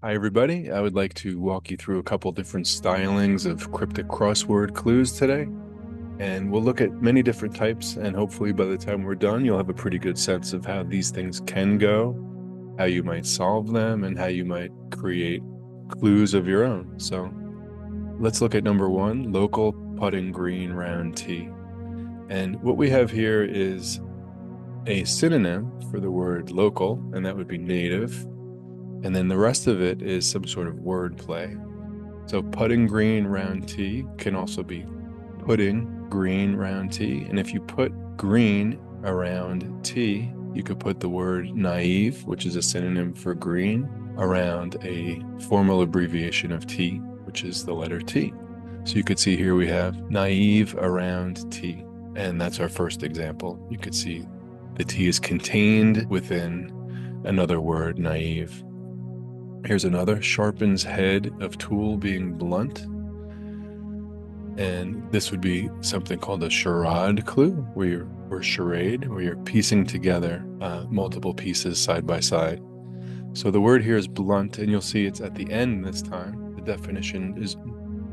Hi, everybody. I would like to walk you through a couple different stylings of cryptic crossword clues today. And we'll look at many different types, and hopefully by the time we're done, you'll have a pretty good sense of how these things can go, how you might solve them, and how you might create clues of your own. So let's look at number one, local putting green round T. And what we have here is a synonym for the word local, and that would be native. And then the rest of it is some sort of word play. So putting green round T can also be putting green round T. And if you put green around T, you could put the word naive, which is a synonym for green, around a formal abbreviation of T, which is the letter T. So you could see here we have naive around T. And that's our first example. You could see the T is contained within another word, naive. Here's another, sharpens head of tool being blunt. And this would be something called a charade clue, or charade, where you're piecing together multiple pieces side by side. So the word here is blunt, and you'll see it's at the end this time. The definition is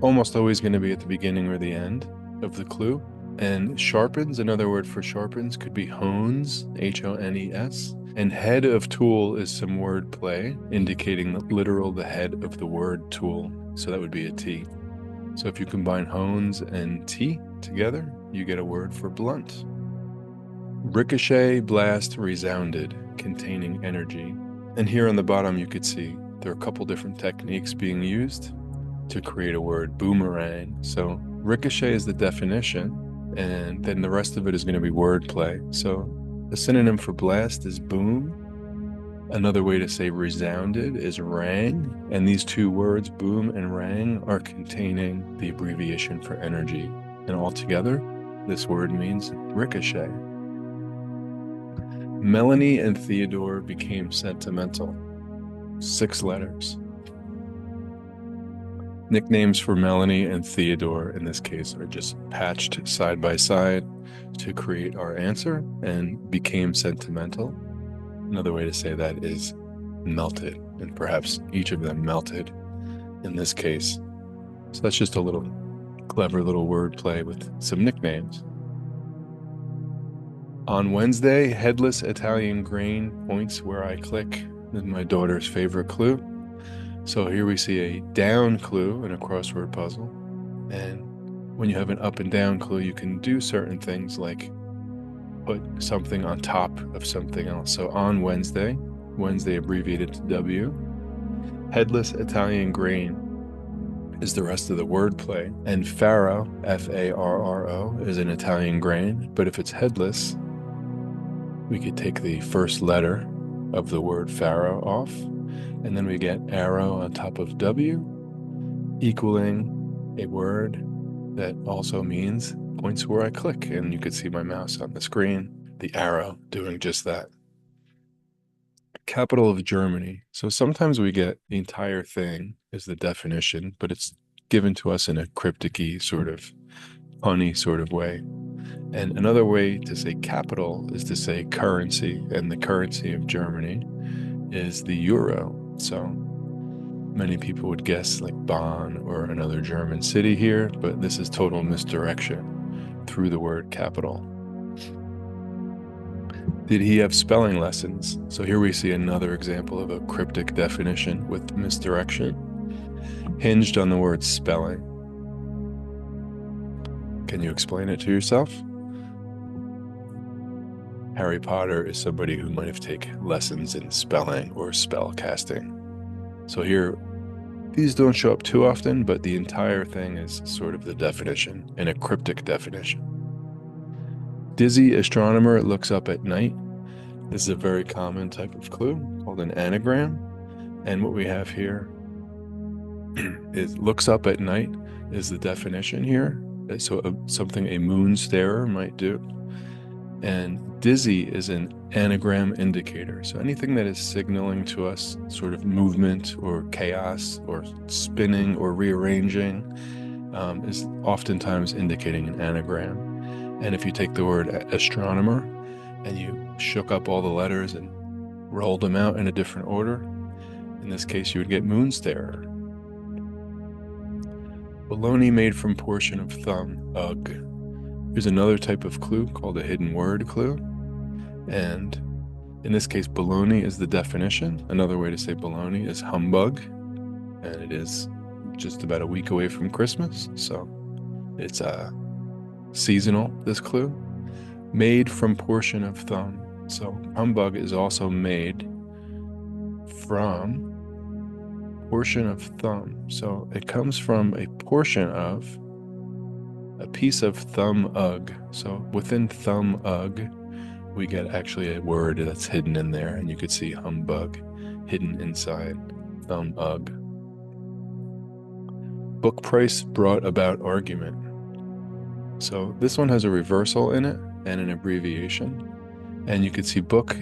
almost always going to be at the beginning or the end of the clue. And sharpens, another word for sharpens, could be hones, H-O-N-E-S. And head of tool is some word play, indicating the head of the word tool. So that would be a T. So if you combine hones and T together, you get a word for blunt. Ricochet, blast, resounded, containing energy. And here on the bottom, you could see there are a couple different techniques being used to create a word, boomerang. So ricochet is the definition, and then the rest of it is going to be wordplay. So the synonym for blast is boom. Another way to say resounded is rang, and these two words, boom and rang, are containing the abbreviation for energy. And altogether, this word means ricochet. Melanie and Theodore became sentimental. 6 letters. Nicknames for Melanie and Theodore in this case are just patched side by side to create our answer, and became sentimental. Another way to say that is melted, and perhaps each of them melted in this case. So that's just a little clever little word play with some nicknames. On Wednesday, headless Italian grain points where I click. This is my daughter's favorite clue. So here we see a down clue in a crossword puzzle. And when you have an up and down clue, you can do certain things like put something on top of something else. So on Wednesday, Wednesday abbreviated to W. Headless Italian grain is the rest of the wordplay. And farro, F-A-R-R-O, is an Italian grain. But if it's headless, we could take the first letter of the word farro off, and then we get arrow on top of W, equaling a word that also means points where I click. And you could see my mouse on the screen, the arrow doing just that. Capital of Germany. So sometimes we get the entire thing as the definition, but it's given to us in a cryptic-y sort of punny sort of way. And another way to say capital is to say currency, and the currency of Germany is the euro. So many people would guess like Bonn or another German city here, but this is total misdirection through the word capital. Did he have spelling lessons? So here we see another example of a cryptic definition with misdirection, hinged on the word spelling. Can you explain it to yourself? Harry Potter is somebody who might have taken lessons in spelling or spell casting. So here, these don't show up too often, but the entire thing is sort of the definition, and a cryptic definition. Dizzy astronomer looks up at night. This is a very common type of clue called an anagram. And what we have here is looks up at night is the definition here. So something a moon starer might do. And dizzy is an anagram indicator. So anything that is signaling to us sort of movement or chaos or spinning or rearranging is oftentimes indicating an anagram. And if you take the word astronomer and you shook up all the letters and rolled them out in a different order, In this case, you would get moon starer. Baloney made from portion of thumb, ugh. Here's another type of clue called a hidden word clue. And in this case, baloney is the definition. Another way to say baloney is humbug. And it is just about a week away from Christmas. So it's seasonal, this clue. Made from portion of thumb. So humbug is also made from portion of thumb. So it comes from a portion of a piece of thumb ugh. So within thumb ugh, we get actually a word that's hidden in there, and you could see humbug hidden inside thumb ugh. Book price brought about argument. So this one has a reversal in it and an abbreviation. And you could see book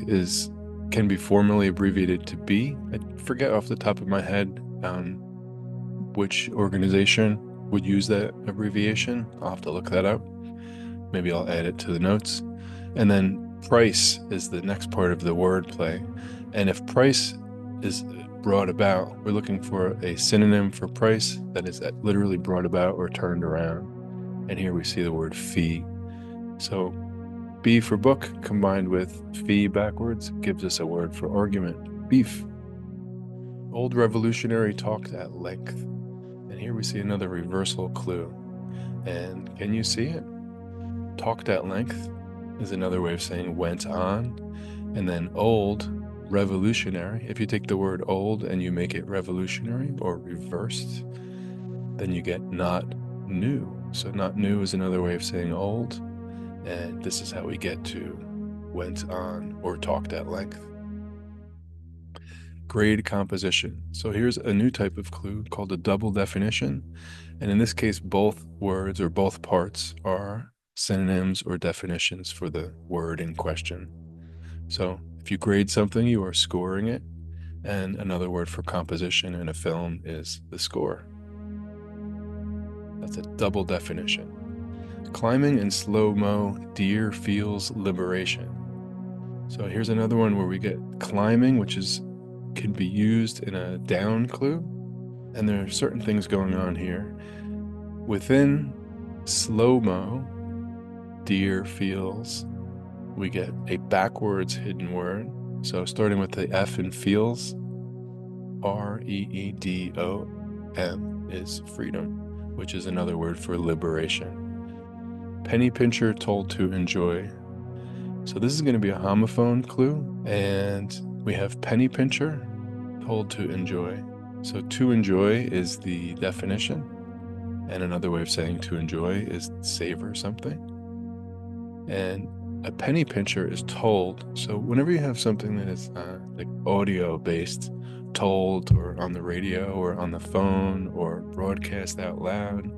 can be formally abbreviated to B. I forget off the top of my head which organization would use that abbreviation. I'll have to look that up. Maybe I'll add it to the notes. And then price is the next part of the word play. And if price is brought about, we're looking for a synonym for price that is literally brought about or turned around. And here we see the word fee. So B for book combined with fee backwards gives us a word for argument, beef. Old revolutionary talked at length. And here we see another reversal clue. And can you see it? Talked at length is another way of saying went on. And then old revolutionary, if you take the word old and you make it revolutionary or reversed, then you get not new. So not new is another way of saying old. And this is how we get to went on or talked at length. Grade composition. So here's a new type of clue called a double definition. And in this case, both words or both parts are synonyms or definitions for the word in question. So if you grade something, you are scoring it. And another word for composition in a film is the score. That's a double definition. Climbing in slow-mo, deer feels liberation. So here's another one where we get climbing, which can be used in a down clue. And there are certain things going on here. Within slow-mo, deer feels, we get a backwards hidden word. So starting with the F in feels, R-E-E-D-O-M is freedom, which is another word for liberation. Penny pincher told to enjoy. So this is going to be a homophone clue, and we have penny pincher told to enjoy. So to enjoy is the definition, and another way of saying to enjoy is savor something. And a penny pincher is told. So whenever you have something that is like audio based, told or on the radio or on the phone or broadcast out loud,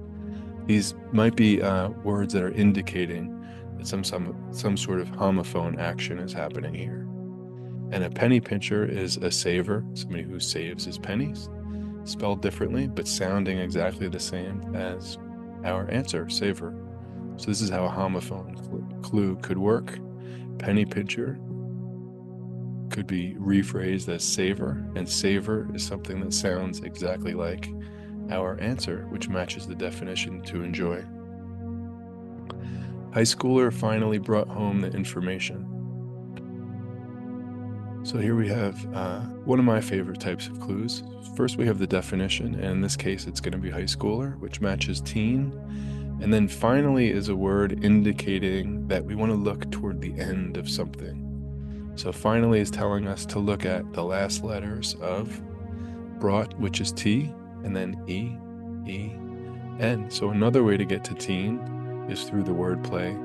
these might be words that are indicating that some sort of homophone action is happening here. And a penny pincher is a saver, somebody who saves his pennies, spelled differently, but sounding exactly the same as our answer, saver. So this is how a homophone clue could work. Penny pincher could be rephrased as saver, and saver is something that sounds exactly like our answer, which matches the definition to enjoy. High schooler finally brought home the information. So here we have one of my favorite types of clues. First we have the definition, and in this case it's going to be high schooler, which matches teen. And then finally is a word indicating that we want to look toward the end of something. So finally is telling us to look at the last letters of brought, which is T, and then E, E, N. So another way to get to teen is through the wordplay,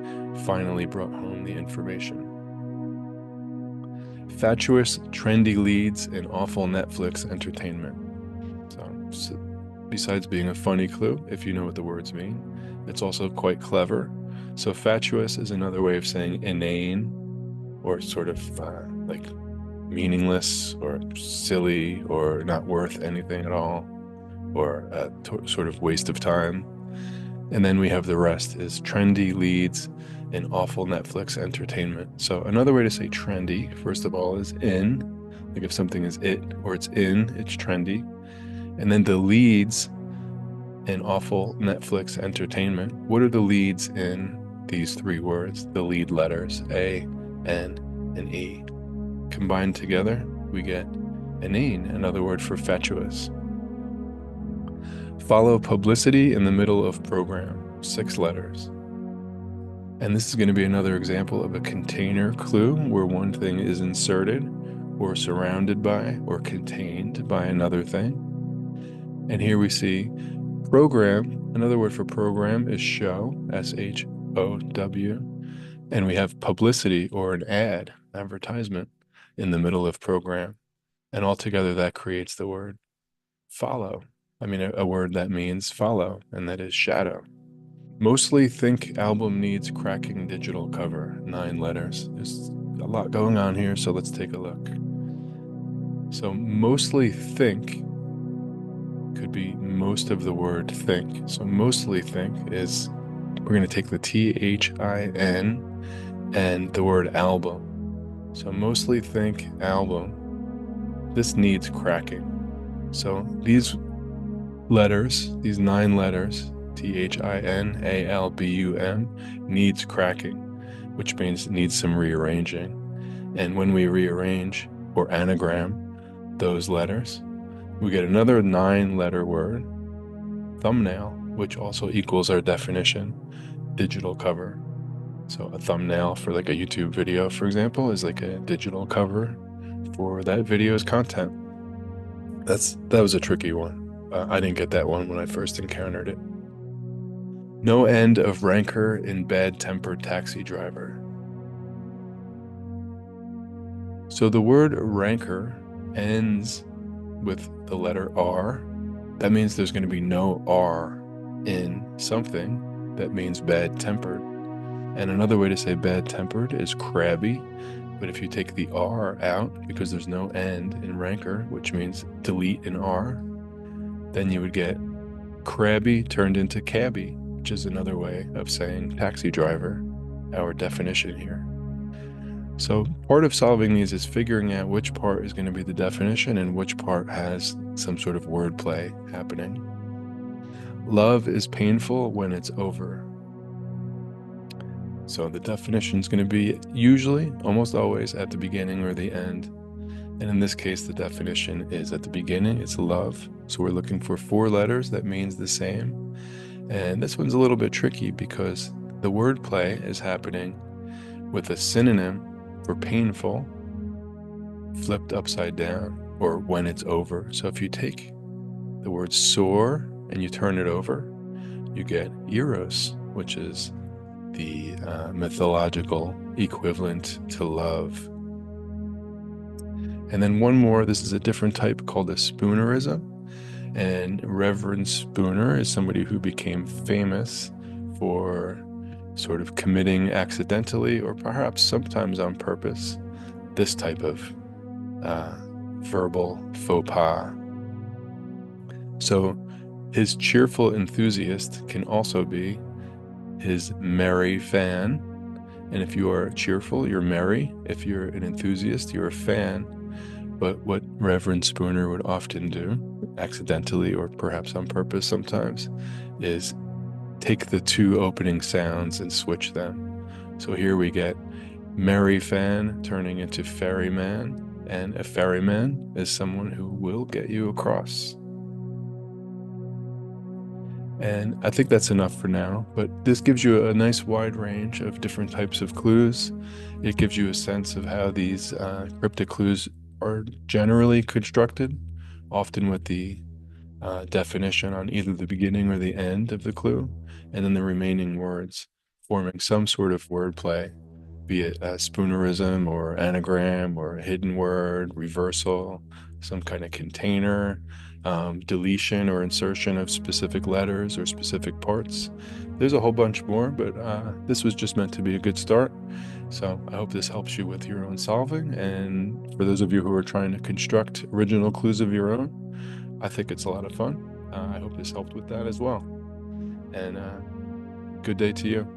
finally brought home the information. Fatuous, trendy leads in awful Netflix entertainment. So besides being a funny clue, if you know what the words mean, it's also quite clever. So fatuous is another way of saying inane, or sort of like meaningless or silly or not worth anything at all, or a sort of waste of time. And then we have the rest is trendy leads in awful Netflix entertainment. So another way to say trendy, first of all, is in, Like if something is it or it's in, it's trendy. And then the leads in awful Netflix entertainment. What are the leads in these three words? The lead letters, A, N, and E. Combined together, we get inane, another word for fatuous. Follow publicity in the middle of program, 6 letters. And this is going to be another example of a container clue where one thing is inserted or surrounded by or contained by another thing. And here we see program. Another word for program is show, S-H-O-W. And we have publicity or an ad, advertisement, in the middle of program. And altogether that creates the word follow. I mean, a word that means follow, and that is shadow. Mostly think album needs cracking digital cover, 9 letters. There's a lot going on here, so let's take a look. So mostly think could be most of the word think. So mostly think is, we're going to take the T-H-I-N and the word album. So mostly think album. This needs cracking. So these letters, these 9 letters, T-H-I-N-A-L-B-U-M, needs cracking, which means it needs some rearranging. And when we rearrange or anagram those letters, we get another 9-letter word, thumbnail, which also equals our definition, digital cover. So a thumbnail for like a YouTube video, for example, is like a digital cover for that video's content. That was a tricky one. I didn't get that one when I first encountered it. No end of rancor in bad-tempered taxi driver. So the word rancor ends with the letter R. That means there's going to be no R in something. That means bad-tempered. And another way to say bad-tempered is crabby. But if you take the R out, because there's no end in rancor, which means delete an R, then you would get crabby turned into cabby, which is another way of saying taxi driver, our definition here. So part of solving these is figuring out which part is going to be the definition and which part has some sort of wordplay happening. Love is painful when it's over. So the definition is going to be usually, almost always, at the beginning or the end. And in this case, the definition is at the beginning, it's love. So we're looking for 4 letters that means the same. And this one's a little bit tricky because the wordplay is happening with a synonym for painful flipped upside down, or when it's over. So if you take the word sore and you turn it over, you get eros, which is the mythological equivalent to love. And then one more, this is a different type called a Spoonerism. And Reverend Spooner is somebody who became famous for sort of committing accidentally, or perhaps sometimes on purpose, this type of verbal faux pas. So his cheerful enthusiast can also be his merry fan. And if you are cheerful, you're merry. If you're an enthusiast, you're a fan. But what Reverend Spooner would often do, accidentally or perhaps on purpose sometimes, is take the 2 opening sounds and switch them. So here we get merry fan turning into ferryman, and a ferryman is someone who will get you across. And I think that's enough for now, but this gives you a nice wide range of different types of clues. It gives you a sense of how these cryptic clues are generally constructed, often with the definition on either the beginning or the end of the clue, and then the remaining words forming some sort of wordplay, be it a Spoonerism or anagram or a hidden word, reversal, some kind of container, deletion or insertion of specific letters or specific parts. There's a whole bunch more, but this was just meant to be a good start. So I hope this helps you with your own solving. And for those of you who are trying to construct original clues of your own, I think it's a lot of fun. I hope this helped with that as well. And good day to you.